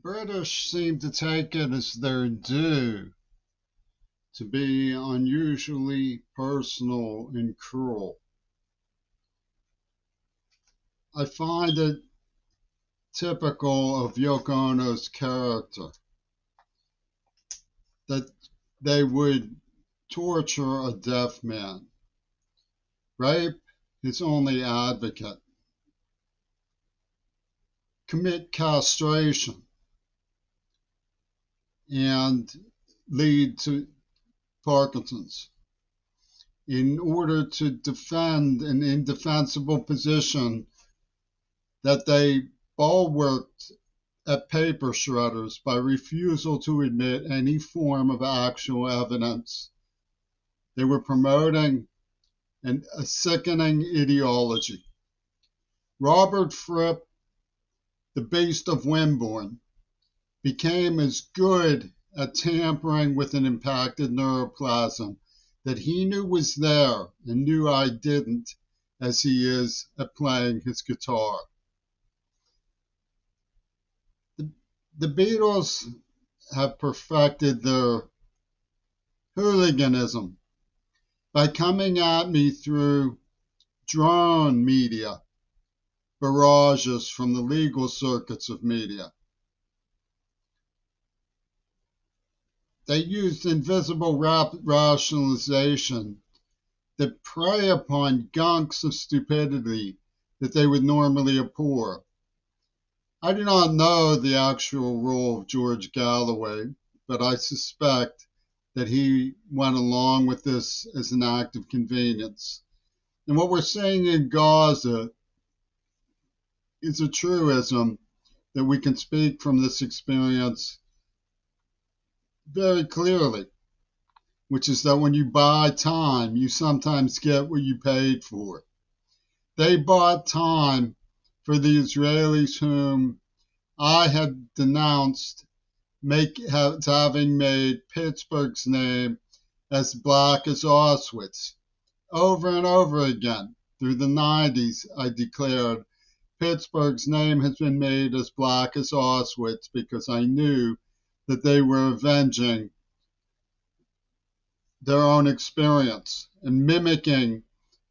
British seem to take it as their due to be unusually personal and cruel. I find it typical of Yoko Ono's character that they would torture a deaf man, rape his only advocate, commit castration, and lead to Parkinson's in order to defend an indefensible position that they bulwarked at paper shredders by refusal to admit any form of actual evidence. They were promoting a sickening ideology. Robert Fripp, the Beast of Wimborne, became as good at tampering with an impacted neuroplasm that he knew was there and knew I didn't as he is at playing his guitar. The Beatles have perfected their hooliganism by coming at me through drone media, barrages from the legal circuits of media. They used invisible rationalization that prey upon gunks of stupidity that they would normally abhor. I do not know the actual role of George Galloway, but I suspect that he went along with this as an act of convenience. And what we're seeing in Gaza is a truism that we can speak from this experience very clearly, which is that when you buy time, you sometimes get what you paid for. They bought time for the Israelis whom I had denounced having made Pittsburgh's name as black as Auschwitz. Over and over again, through the 90s, I declared Pittsburgh's name has been made as black as Auschwitz because I knew that they were avenging their own experience and mimicking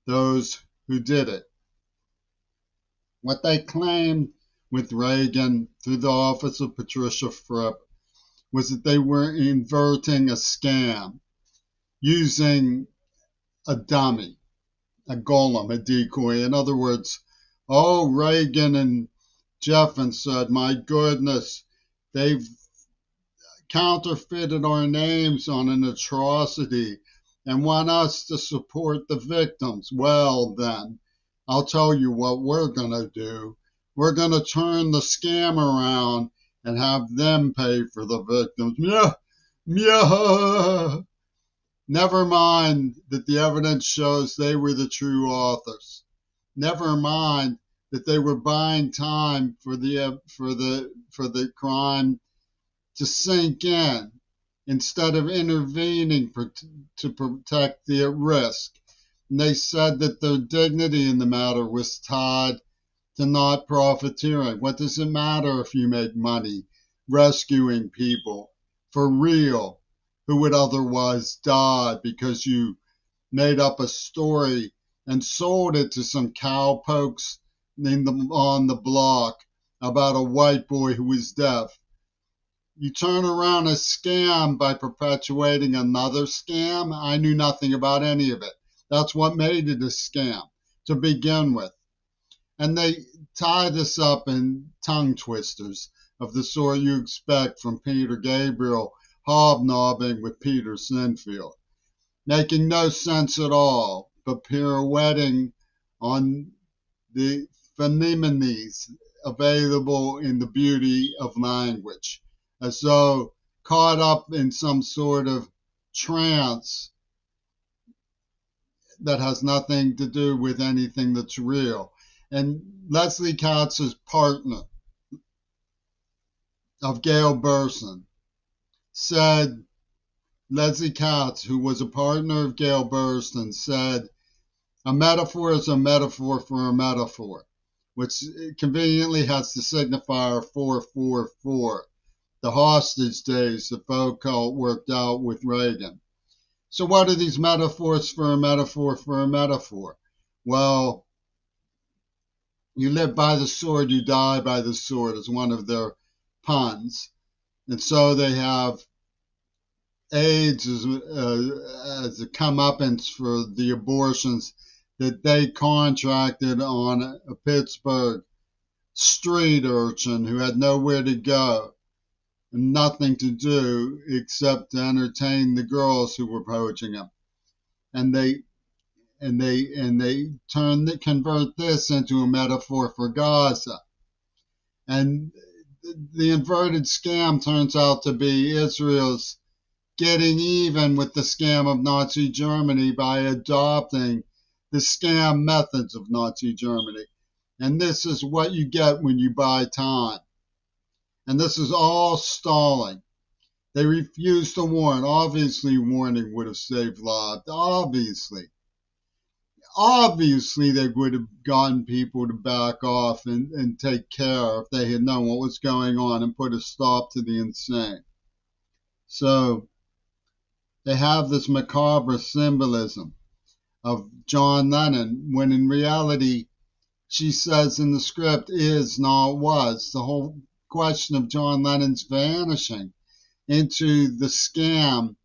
those who did it. What they claimed with Reagan through the office of Patricia Fripp was that they were inverting a scam using a dummy, a golem, a decoy. In other words, oh, Reagan and Jeffens said, my goodness, they've counterfeited our names on an atrocity and want us to support the victims. Well, then, I'll tell you what we're going to do. We're going to turn the scam around and have them pay for the victims. Yeah, yeah. Never mind that the evidence shows they were the true authors. Never mind that they were buying time for the crime to sink in instead of intervening to protect the at risk. And they said that their dignity in the matter was tied to not profiteering. What does it matter if you make money rescuing people for real who would otherwise die because you made up a story and sold it to some cowpokes on the block about a white boy who was deaf? You turn around a scam by perpetuating another scam. I knew nothing about any of it. That's what made it a scam to begin with. And they tie this up in tongue twisters of the sort you expect from Peter Gabriel hobnobbing with Peter Sinfield, making no sense at all, but pirouetting on the phenomenons available in the beauty of language, as though caught up in some sort of trance that has nothing to do with anything that's real. And Leslie Katz's partner of Gail Burson said, Leslie Katz, who was a partner of Gail Burson, said, a metaphor is a metaphor for a metaphor, which conveniently has the signifier 444. the hostage days the Foucault worked out with Reagan. So what are these metaphors for a metaphor for a metaphor? Well, you live by the sword, you die by the sword is one of their puns. And so they have AIDS as a comeuppance for the abortions that they contracted on a Pittsburgh street urchin who had nowhere to go and nothing to do except to entertain the girls who were poaching him. And they convert this into a metaphor for Gaza. And the inverted scam turns out to be Israel's getting even with the scam of Nazi Germany by adopting the scam methods of Nazi Germany. And this is what you get when you buy time. And this is all stalling. They refused to warn. Obviously, warning would have saved lives. Obviously, they would have gotten people to back off and take care if they had known what was going on and put a stop to the insane. So they have this macabre symbolism of John Lennon, when in reality, she says in the script, is, not was. The whole question of John Lennon's vanishing into the scam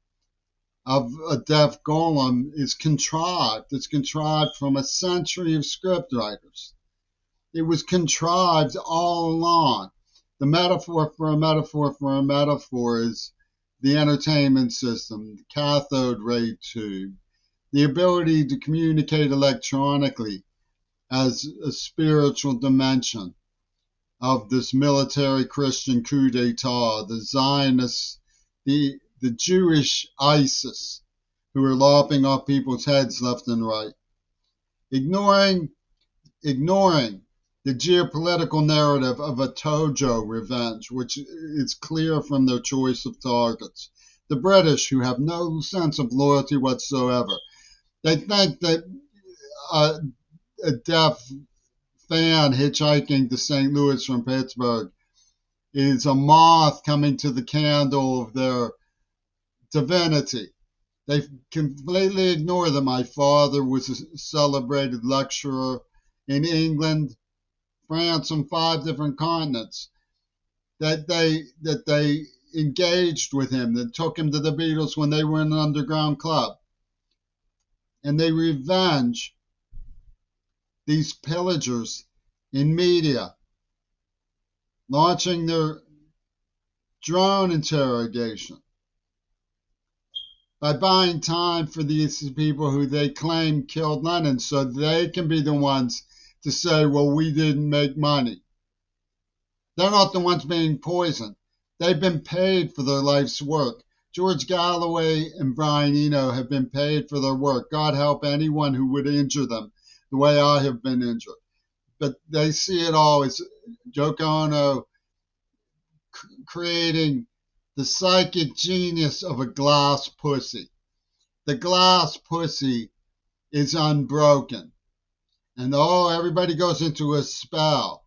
of a deaf golem is contrived. It's contrived from a century of scriptwriters. It was contrived all along. The metaphor for a metaphor for a metaphor is the entertainment system, the cathode ray tube, the ability to communicate electronically as a spiritual dimension of this military Christian coup d'etat, the Zionists, the Jewish ISIS, who are lopping off people's heads left and right, ignoring the geopolitical narrative of a Tojo revenge, which is clear from their choice of targets. The British, who have no sense of loyalty whatsoever, they think that a deaf fan hitchhiking to St. Louis from Pittsburgh is a moth coming to the candle of their divinity. They completely ignore that my father was a celebrated lecturer in England, France, and 5 different continents. That they engaged with him, that took him to the Beatles when they were in an underground club. And they revenge these pillagers in media, launching their drone interrogation by buying time for these people who they claim killed Lennon so they can be the ones to say, well, we didn't make money. They're not the ones being poisoned. They've been paid for their life's work. George Galloway and Brian Eno have been paid for their work. God help anyone who would injure them the way I have been injured. But they see it all as Yoko Ono creating the psychic genius of a glass pussy. The glass pussy is unbroken. And everybody goes into a spell.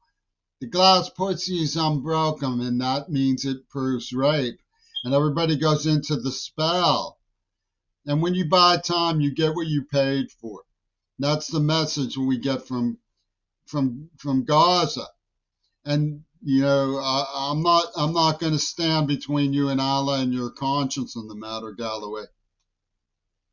The glass pussy is unbroken, and that means it proves rape. And everybody goes into the spell. And when you buy time, you get what you paid for. That's the message we get from Gaza. And I'm not going to stand between you and Allah and your conscience in the matter, Galloway.